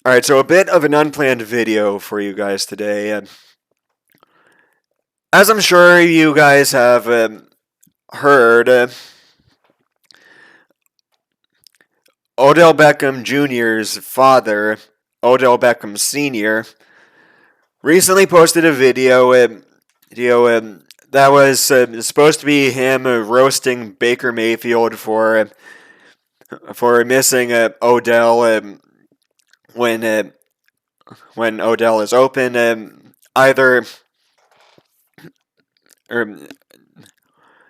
Alright, so a bit of an unplanned video for you guys today. As I'm sure you guys have heard, Odell Beckham Jr.'s father, Odell Beckham Senior, recently posted a video that was supposed to be him roasting Baker Mayfield for missing Odell when uh, when Odell is open. Either or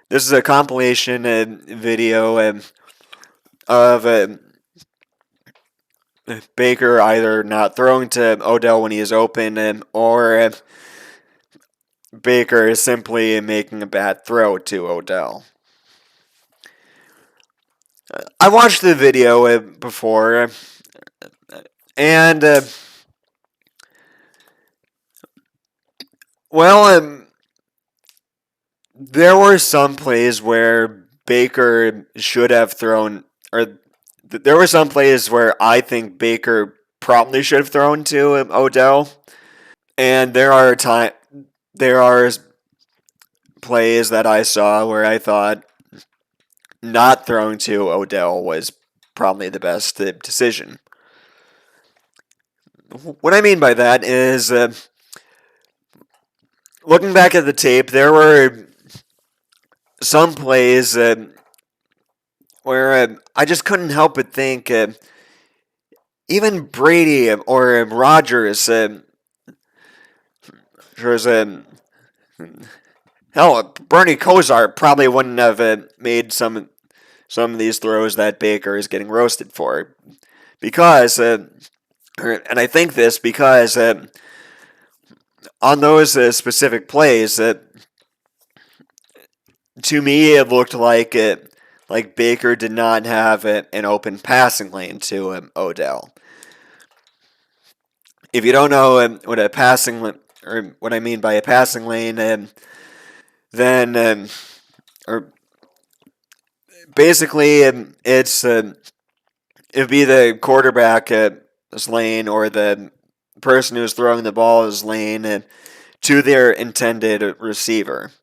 This is a compilation video of Baker either not throwing to Odell when he is open, or Baker is simply making a bad throw to Odell. I watched the video before, and well, there were some plays where Baker should have thrown, or there were some plays where I think Baker probably should have thrown to Odell, and there are plays that I saw where I thought not throwing to Odell was probably the best decision. What I mean by that is, looking back at the tape, there were some plays where I just couldn't help but think even Brady or Rodgers, was, hell, Bernie Kosar probably wouldn't have made some of these throws that Baker is getting roasted for, because, and I think this because on those specific plays, to me it looked like Baker did not have an open passing lane to Odell. If you don't know what a or what I mean by a passing lane, then or basically it'd be the quarterback's lane, or the person who's throwing the ball's lane to their intended receiver.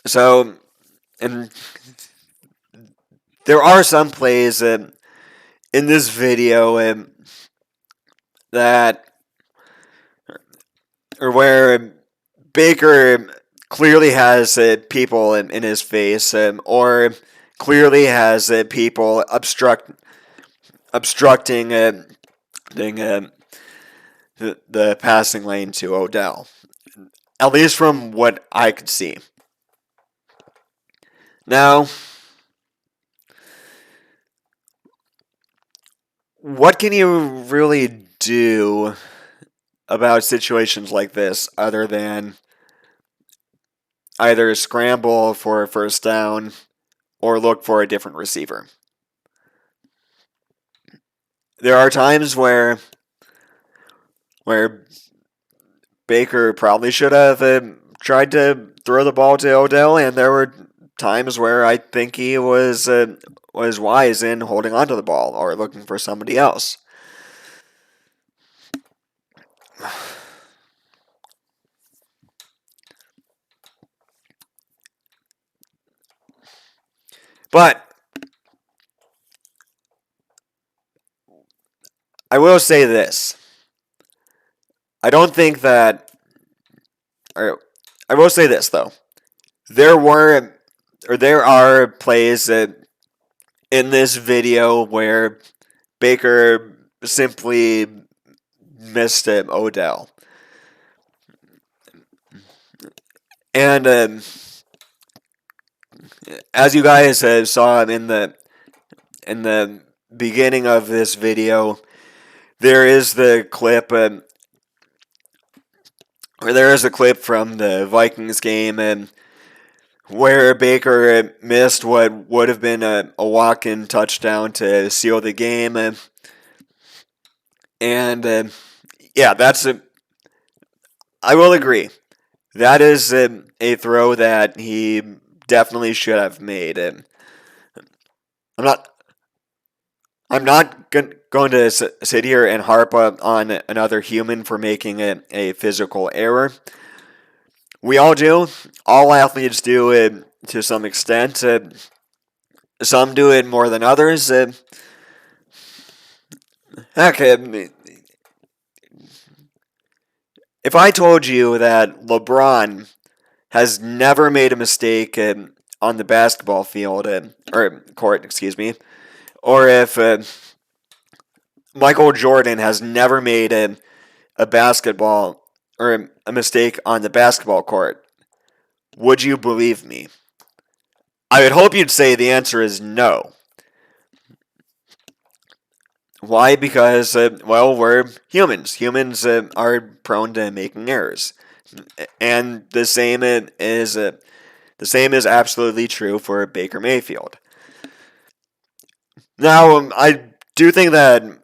So, and there are some plays in this video that, or where Baker clearly has people in his face, or clearly has people obstructing the passing lane to Odell, at least from what I could see. Now, what can you really do about situations like this other than either scramble for a first down or look for a different receiver? There are times where Baker probably should have tried to throw the ball to Odell, and there were times where I think he was wise in holding onto the ball or looking for somebody else. But I will say this. I don't think that, or I will say this though. There are plays in this video where Baker simply missed Odell. And as you guys saw in the beginning of this video, there is the clip, or there is a clip from the Vikings game, where Baker missed what would have been a walk-in touchdown to seal the game, and yeah, I will agree. That is a throw that he definitely should have made. And I'm not I'm not going to sit here and harp on another human for making a physical error. We all do. All athletes do it to some extent. Some do it more than others. Heck, if I told you that LeBron has never made a mistake on the basketball field, or court, excuse me, or if Michael Jordan has never made a basketball or a mistake on the basketball court, would you believe me? I would hope you'd say the answer is no. Why? Because, well, we're humans. Humans are prone to making errors. And the same is absolutely true for Baker Mayfield. Now, I do think that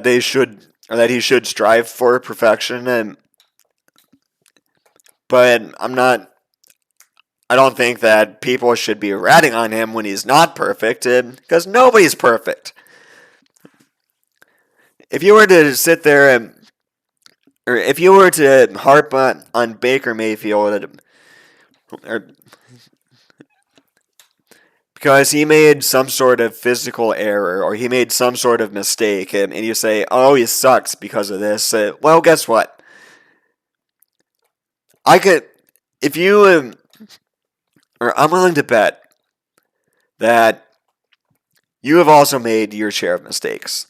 they should or that he should strive for perfection, but I don't think that people should be ratting on him when he's not perfect, because nobody's perfect. If you were to sit there or if you were to harp on Baker Mayfield, or because he made some sort of physical error or he made some sort of mistake, and you say, "Oh, he sucks because of this," well, guess what? I could, if you, or I'm willing to bet that you have also made your share of mistakes.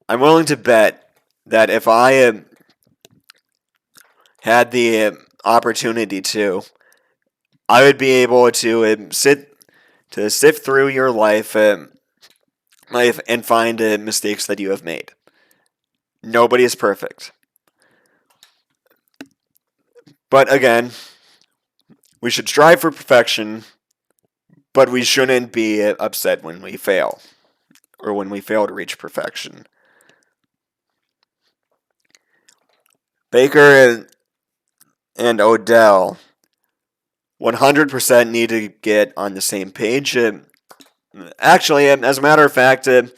I'm willing to bet that if I had the opportunity to, I would be able to sift through your life and find mistakes that you have made. Nobody is perfect, but again, we should strive for perfection, but we shouldn't be upset when we fail or when we fail to reach perfection. Baker and Odell 100% need to get on the same page. Actually, as a matter of fact, it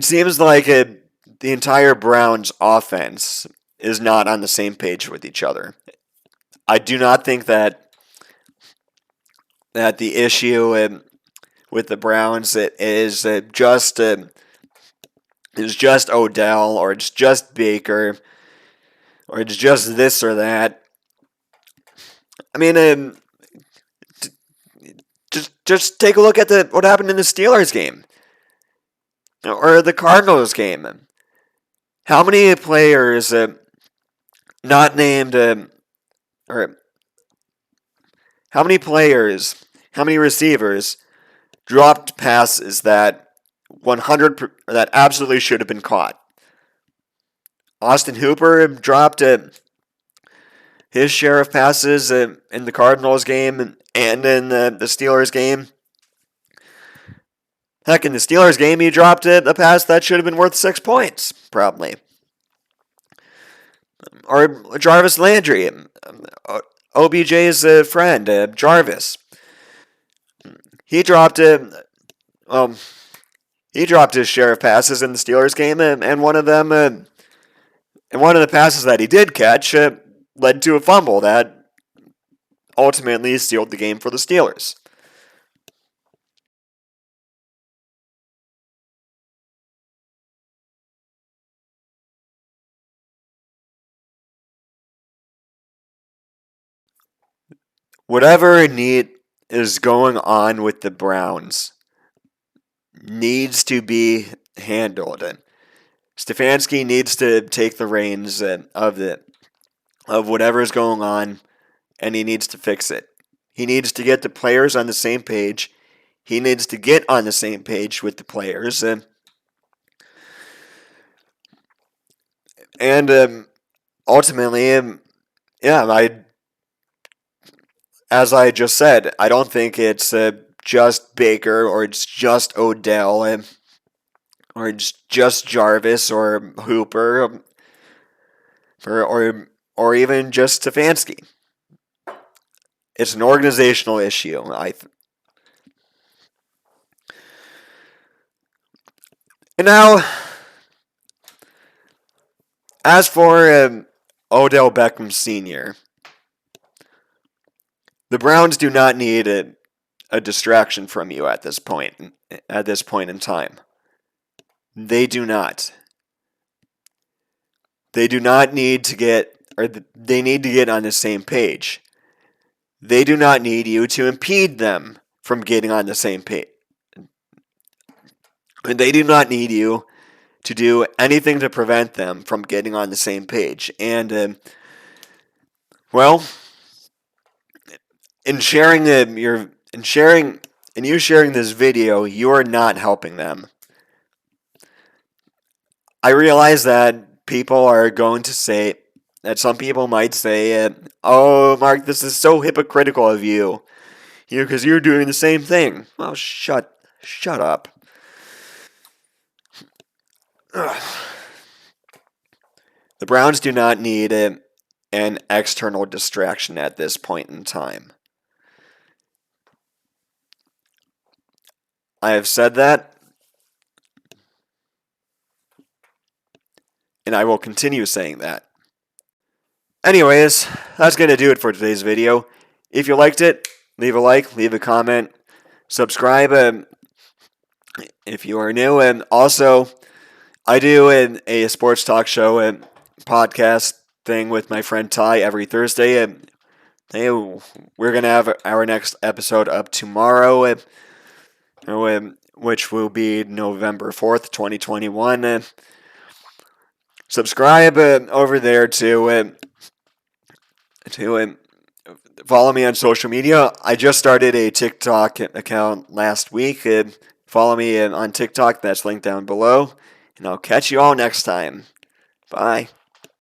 seems like the entire Browns offense is not on the same page with each other. I do not think that the issue with the Browns is just Odell, or it's just Baker, or it's just this or that. I mean, just take a look at what happened in the Steelers game or the Cardinals game. How many players not named or how many receivers dropped passes that 100 that absolutely should have been caught? Austin Hooper dropped his share of passes in the Cardinals game and in the Steelers game. Heck, in the Steelers game, he dropped a pass that should have been worth 6 points, probably. Or Jarvis Landry, OBJ's friend, Jarvis. He dropped um, he dropped his share of passes in the Steelers game, and one of the passes that he did catch led to a fumble that ultimately sealed the game for the Steelers. Whatever need is going on with the Browns needs to be handled, and Stefanski needs to take the reins of whatever is going on, and he needs to fix it. He needs to get the players on the same page. He needs to get on the same page with the players, and ultimately, yeah, as I just said, I don't think it's just Baker or it's just Odell or it's just Jarvis or Hooper or even just Stefanski. It's an organizational issue. And now, as for Odell Beckham Senior, the Browns do not need a distraction from you at this point. At this point in time, they do not. They do not need to get, or they need to get on the same page. They do not need you to impede them from getting on the same page. And they do not need you to do anything to prevent them from getting on the same page. And, well, in sharing you sharing this video, you are not helping them. I realize that people are going to say that some people might say, "Oh, Mark, this is so hypocritical of you, because you're doing the same thing." Well, shut up. Ugh. The Browns do not need an external distraction at this point in time. I have said that, and I will continue saying that. Anyways, that's going to do it for today's video. If you liked it, leave a like, leave a comment, subscribe if you are new, and also, I do a sports talk show and podcast thing with my friend Ty every Thursday. We're going to have our next episode up tomorrow, which will be November 4th, 2021. Subscribe over there to follow me on social media. I just started a TikTok account last week. Follow me on TikTok. That's linked down below. And I'll catch you all next time. Bye.